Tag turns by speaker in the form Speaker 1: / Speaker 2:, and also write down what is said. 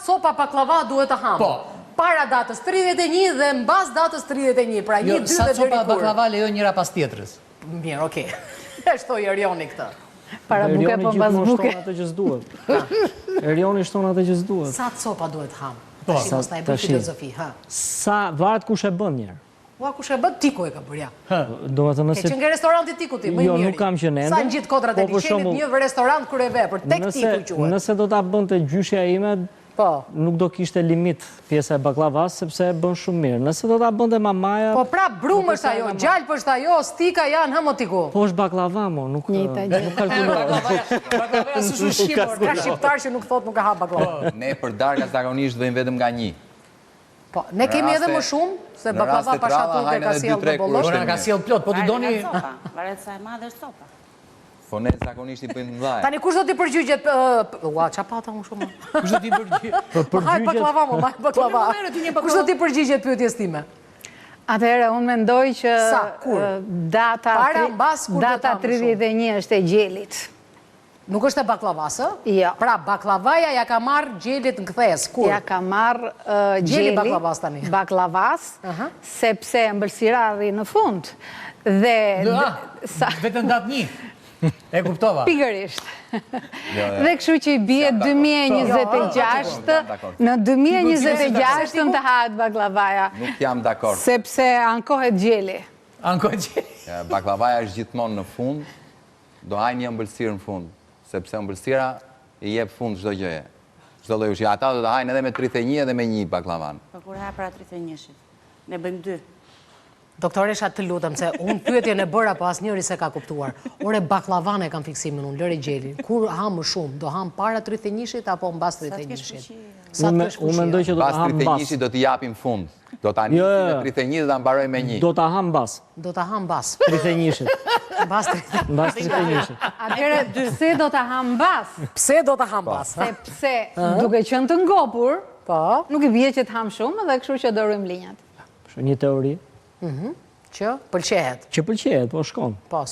Speaker 1: copa baklava duhet të ham?
Speaker 2: Po.
Speaker 1: Para datës 31 dhe mbas datës 31, pra 1, 2
Speaker 2: Sa
Speaker 1: dhe deri
Speaker 2: copa
Speaker 1: kur?
Speaker 2: baklava lejo njëra pas tjetrës?
Speaker 1: Mirë, okej. E shtoj Erioni këtë.
Speaker 3: Para buke po mbas buke.
Speaker 4: Erioni atë që s'duhet. Erioni shton atë që s'duhet.
Speaker 1: Sa copa duhet ham?
Speaker 2: Po,
Speaker 1: Tashi mos na e bëj filozofi, ha.
Speaker 4: Sa varet kush e bën njerë.
Speaker 1: Ua kush e bën tiku e ka bërë ja.
Speaker 4: Do të thënë
Speaker 1: Ke
Speaker 4: se
Speaker 1: që nga restoranti tiku ti, më i
Speaker 4: Jo,
Speaker 1: miri.
Speaker 4: nuk kam qenë ende.
Speaker 1: Sa në gjithë kodrat e
Speaker 4: Po, për
Speaker 1: liçenit
Speaker 4: shembull,
Speaker 1: një restorant kryeve, për tek tiku quhet.
Speaker 4: Nëse do ta bënte gjyshja ime,
Speaker 1: Po.
Speaker 4: nuk do kishte limit pjesa e baklavas sepse e bën shumë mirë. Nëse do ta bënte mamaja,
Speaker 1: Po pra brum është ajo, gjalp është ajo, stika janë hamotiku.
Speaker 4: po është baklava mo, nuk kalkulohet.
Speaker 2: Baklavaja s'është ushqim,
Speaker 1: Ka shqiptar që nuk thot nuk e ha baklava.
Speaker 5: Ne për darka zakonisht vëjmë vetëm nga një.
Speaker 1: Po, ne kemi edhe më shumë, se baklava pasha turke ka sjellë dhe bollosh.
Speaker 2: Ora ka sjell plot, po ti doni
Speaker 6: Varet sa e madhe është copa.
Speaker 5: Po ne zakonisht I bëjmë mëdha.
Speaker 1: Tani kush do t'i përgjigjet? Ua, qa pata më shumë?
Speaker 2: kush do t'i përgjigjet?
Speaker 1: Ma haj baklava, mo, ma haj baklava.
Speaker 2: Po, merret një baklava.
Speaker 1: Kush do t'i përgjigjet pyetjes time?
Speaker 3: Atëherë, unë mendoj që
Speaker 1: Sa, kur? Para, mbas, kur do
Speaker 3: data
Speaker 1: ta më shumë?
Speaker 3: 31 është e gjelit.
Speaker 1: Nuk është e baklavasë?
Speaker 3: Jo.
Speaker 1: Pra, baklavaja ja ka marrë gjelit në këthes, kur?
Speaker 3: Ja ka marrë
Speaker 1: Gjeli
Speaker 3: gjeli
Speaker 1: baklavas tani.
Speaker 3: baklavas, sepse ëmbëlsira arri në fund. Dhe
Speaker 2: Vetëm datë një. E kuptova.
Speaker 3: pikërisht. Dhe kështu që I bie
Speaker 5: Jam dakord.
Speaker 3: 2026, në 2026 të hahet baklavaja,
Speaker 5: Nuk jam dakord.
Speaker 3: sepse ankohet gjeli.
Speaker 2: Anko gjeli.
Speaker 5: Baklavaja është gjithmonë në fund, do hajnë një ëmbëlsirë në fund, sepse ëmbëlsira I jep fund çdo gjëje. Çdo lloj ushqimi. Ata do të hajnë edhe me 31 edhe me 1 baklavan.
Speaker 6: Po kur ha para 31-shit. Ne bëjmë 2.
Speaker 1: Doktoresha, të lutem, se unë pyetjen e bëra, po asnjëri se ka kuptuar. Ore, baklavane kam fiksimin unë, lëre gjelin. Kur ham më shumë, do ham para 31-shit apo mbas 31-shit?
Speaker 4: Unë mendoj që do ta
Speaker 5: Pas
Speaker 4: ham mbas.
Speaker 5: 31-shit do t'i japim fund. Do ta nisi me 31 dhe ta mbaroj me 1.
Speaker 4: Do ta ham mbas.
Speaker 1: Do ta ham mbas.
Speaker 4: 31-shit.
Speaker 1: Mbas 31.
Speaker 4: Mbas 31-shit.
Speaker 3: Atëherë, pse do ta ham mbas?
Speaker 1: Pse do ta ham mbas?
Speaker 3: Sepse duke qenë të ngopur,
Speaker 1: Po.
Speaker 3: nuk I bie që të ham shumë dhe kështu që do rrymë linjat.
Speaker 4: Një teori
Speaker 1: Që pëlqehet.
Speaker 4: që pëlqejet, po shkon.
Speaker 1: Po.